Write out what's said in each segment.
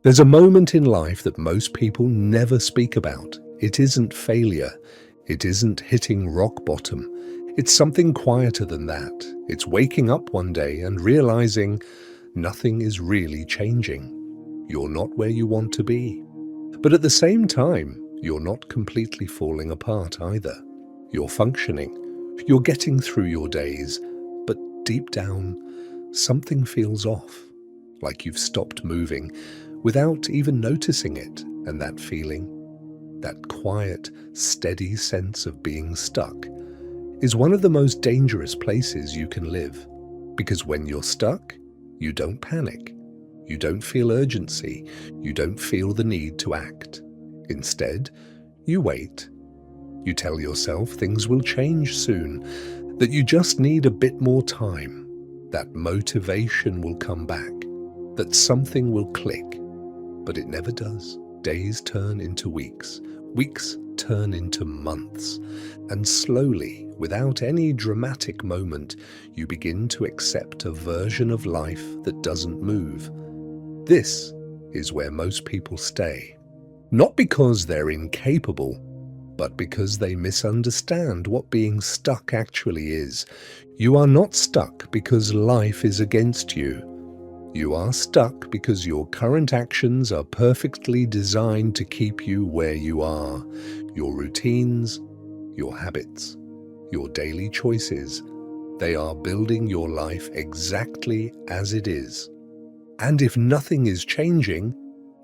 There's a moment in life that most people never speak about. It isn't failure. It isn't hitting rock bottom. It's something quieter than that. It's waking up one day and realizing nothing is really changing. You're not where you want to be. But at the same time, you're not completely falling apart either. You're functioning. You're getting through your days. But deep down, something feels off. Like you've stopped moving without even noticing it. And that feeling, that quiet, steady sense of being stuck, is one of the most dangerous places you can live. Because when you're stuck, you don't panic. You don't feel urgency. You don't feel the need to act. Instead, you wait. You tell yourself things will change soon, that you just need a bit more time, that motivation will come back, that something will click. But it never does. Days turn into weeks. Weeks turn into months. And slowly, without any dramatic moment, you begin to accept a version of life that doesn't move. This is where most people stay. Not because they're incapable, but because they misunderstand what being stuck actually is. You are not stuck because life is against you. You are stuck because your current actions are perfectly designed to keep you where you are. Your routines, your habits, your daily choices, they are building your life exactly as it is. And if nothing is changing,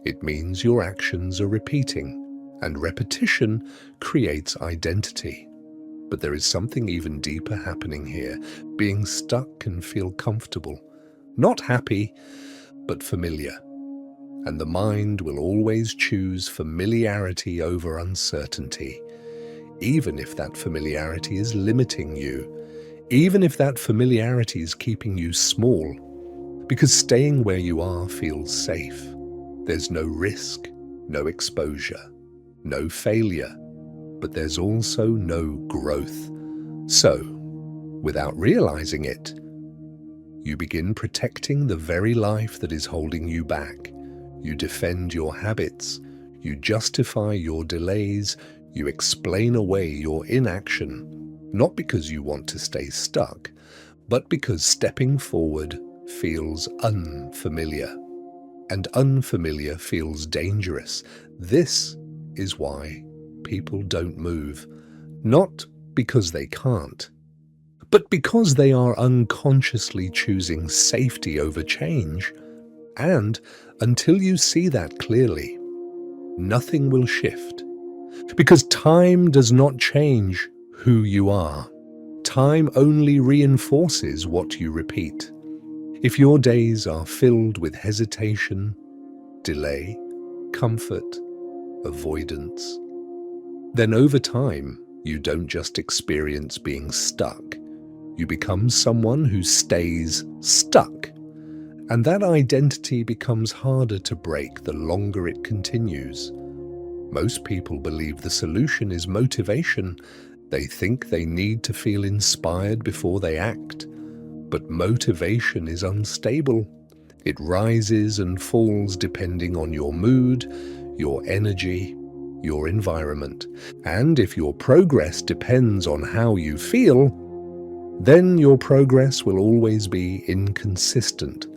it means your actions are repeating, and repetition creates identity. But there is something even deeper happening here. Being stuck can feel comfortable. Not happy, but familiar. And the mind will always choose familiarity over uncertainty, even if that familiarity is limiting you, even if that familiarity is keeping you small, because staying where you are feels safe. There's no risk, no exposure, no failure, but there's also no growth. So, without realizing it, you begin protecting the very life that is holding you back. You defend your habits. You justify your delays. You explain away your inaction, not because you want to stay stuck, but because stepping forward feels unfamiliar. And unfamiliar feels dangerous. This is why people don't move. Not because they can't, but because they are unconsciously choosing safety over change. And until you see that clearly, nothing will shift. Because time does not change who you are. Time only reinforces what you repeat. If your days are filled with hesitation, delay, comfort, avoidance, then over time, you don't just experience being stuck. You become someone who stays stuck. And that identity becomes harder to break the longer it continues. Most people believe the solution is motivation. They think they need to feel inspired before they act. But motivation is unstable. It rises and falls depending on your mood, your energy, your environment. And if your progress depends on how you feel, then your progress will always be inconsistent.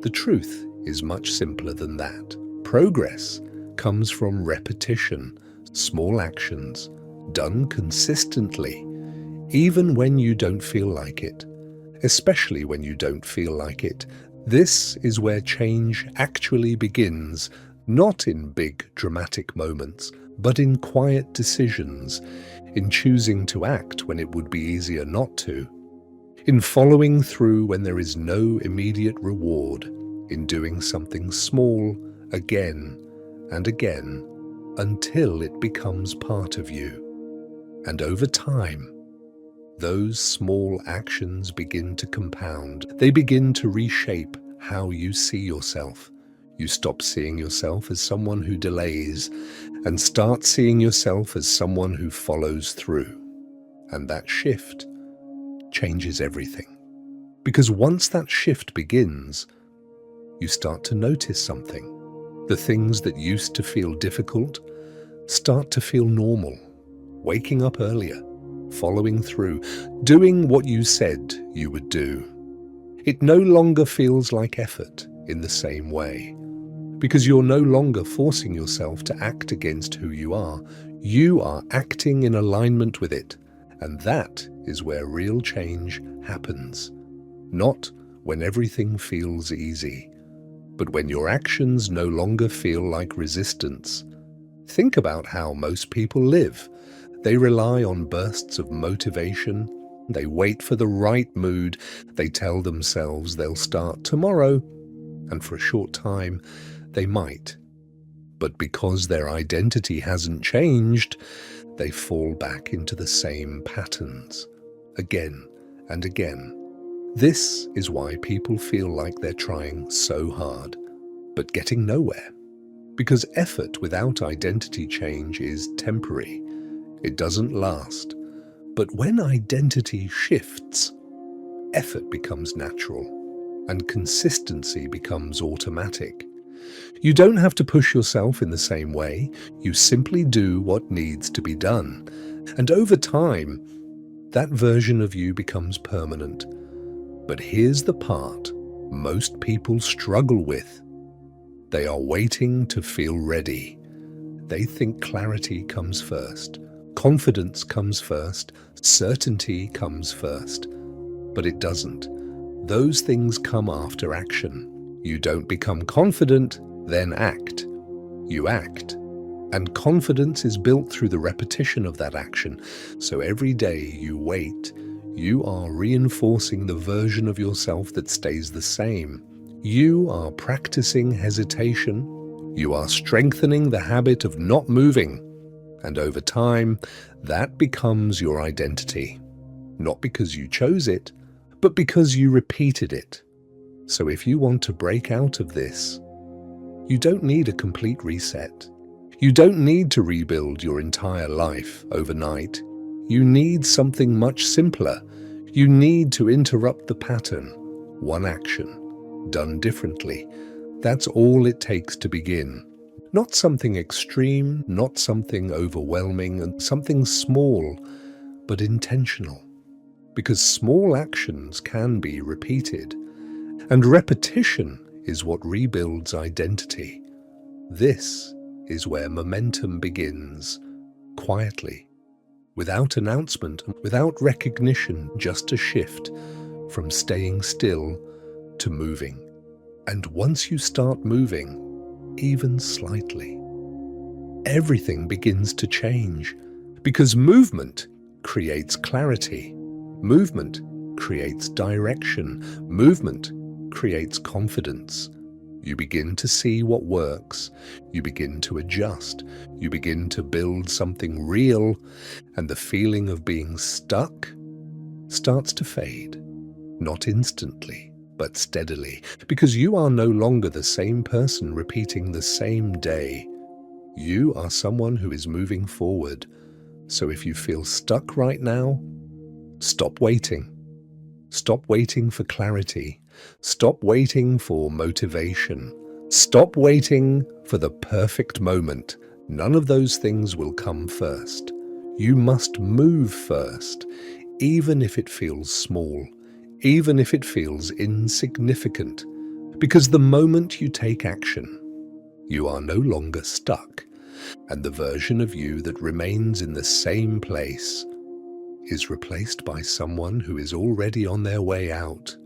The truth is much simpler than that. Progress comes from repetition, small actions, done consistently, even when you don't feel like it. Especially when you don't feel like it. This is where change actually begins, not in big dramatic moments, but in quiet decisions, in choosing to act when it would be easier not to, in following through when there is no immediate reward, in doing something small again and again until it becomes part of you. And over time, those small actions begin to compound. They begin to reshape how you see yourself. You stop seeing yourself as someone who delays and start seeing yourself as someone who follows through. And that shift changes everything. Because once that shift begins, you start to notice something. The things that used to feel difficult start to feel normal. Waking up earlier, following through, doing what you said you would do. It no longer feels like effort in the same way, because you're no longer forcing yourself to act against who you are. You are acting in alignment with it, and that is where real change happens. Not when everything feels easy, but when your actions no longer feel like resistance. Think about how most people live. They rely on bursts of motivation. They wait for the right mood. They tell themselves they'll start tomorrow, and for a short time, they might. But because their identity hasn't changed, they fall back into the same patterns, again and again. This is why people feel like they're trying so hard, but getting nowhere. Because effort without identity change is temporary. It doesn't last. But when identity shifts, effort becomes natural, and consistency becomes automatic. You don't have to push yourself in the same way. You simply do what needs to be done. And over time, that version of you becomes permanent. But here's the part most people struggle with. They are waiting to feel ready. They think clarity comes first, confidence comes first, certainty comes first. But it doesn't. Those things come after action. You don't become confident, then act. You act. And confidence is built through the repetition of that action. So every day you wait, you are reinforcing the version of yourself that stays the same. You are practicing hesitation. You are strengthening the habit of not moving. And over time, that becomes your identity. Not because you chose it, but because you repeated it. So if you want to break out of this, you don't need a complete reset. You don't need to rebuild your entire life overnight. You need something much simpler. You need to interrupt the pattern. One action, done differently. That's all it takes to begin. Not something extreme, not something overwhelming, and something small, but intentional. Because small actions can be repeated. And repetition is what rebuilds identity. This is where momentum begins, quietly. Without announcement, without recognition, just a shift from staying still to moving. And once you start moving, even slightly, everything begins to change. Because movement creates clarity. Movement creates direction. Movement creates confidence. You begin to see what works. You begin to adjust. You begin to build something real, and the feeling of being stuck starts to fade. Not instantly, but steadily, because you are no longer the same person repeating the same day. You are someone who is moving forward. So if you feel stuck right now, stop waiting. Stop waiting for clarity. Stop waiting for motivation. Stop waiting for the perfect moment. None of those things will come first. You must move first, even if it feels small, even if it feels insignificant. Because the moment you take action, you are no longer stuck, and the version of you that remains in the same place is replaced by someone who is already on their way out.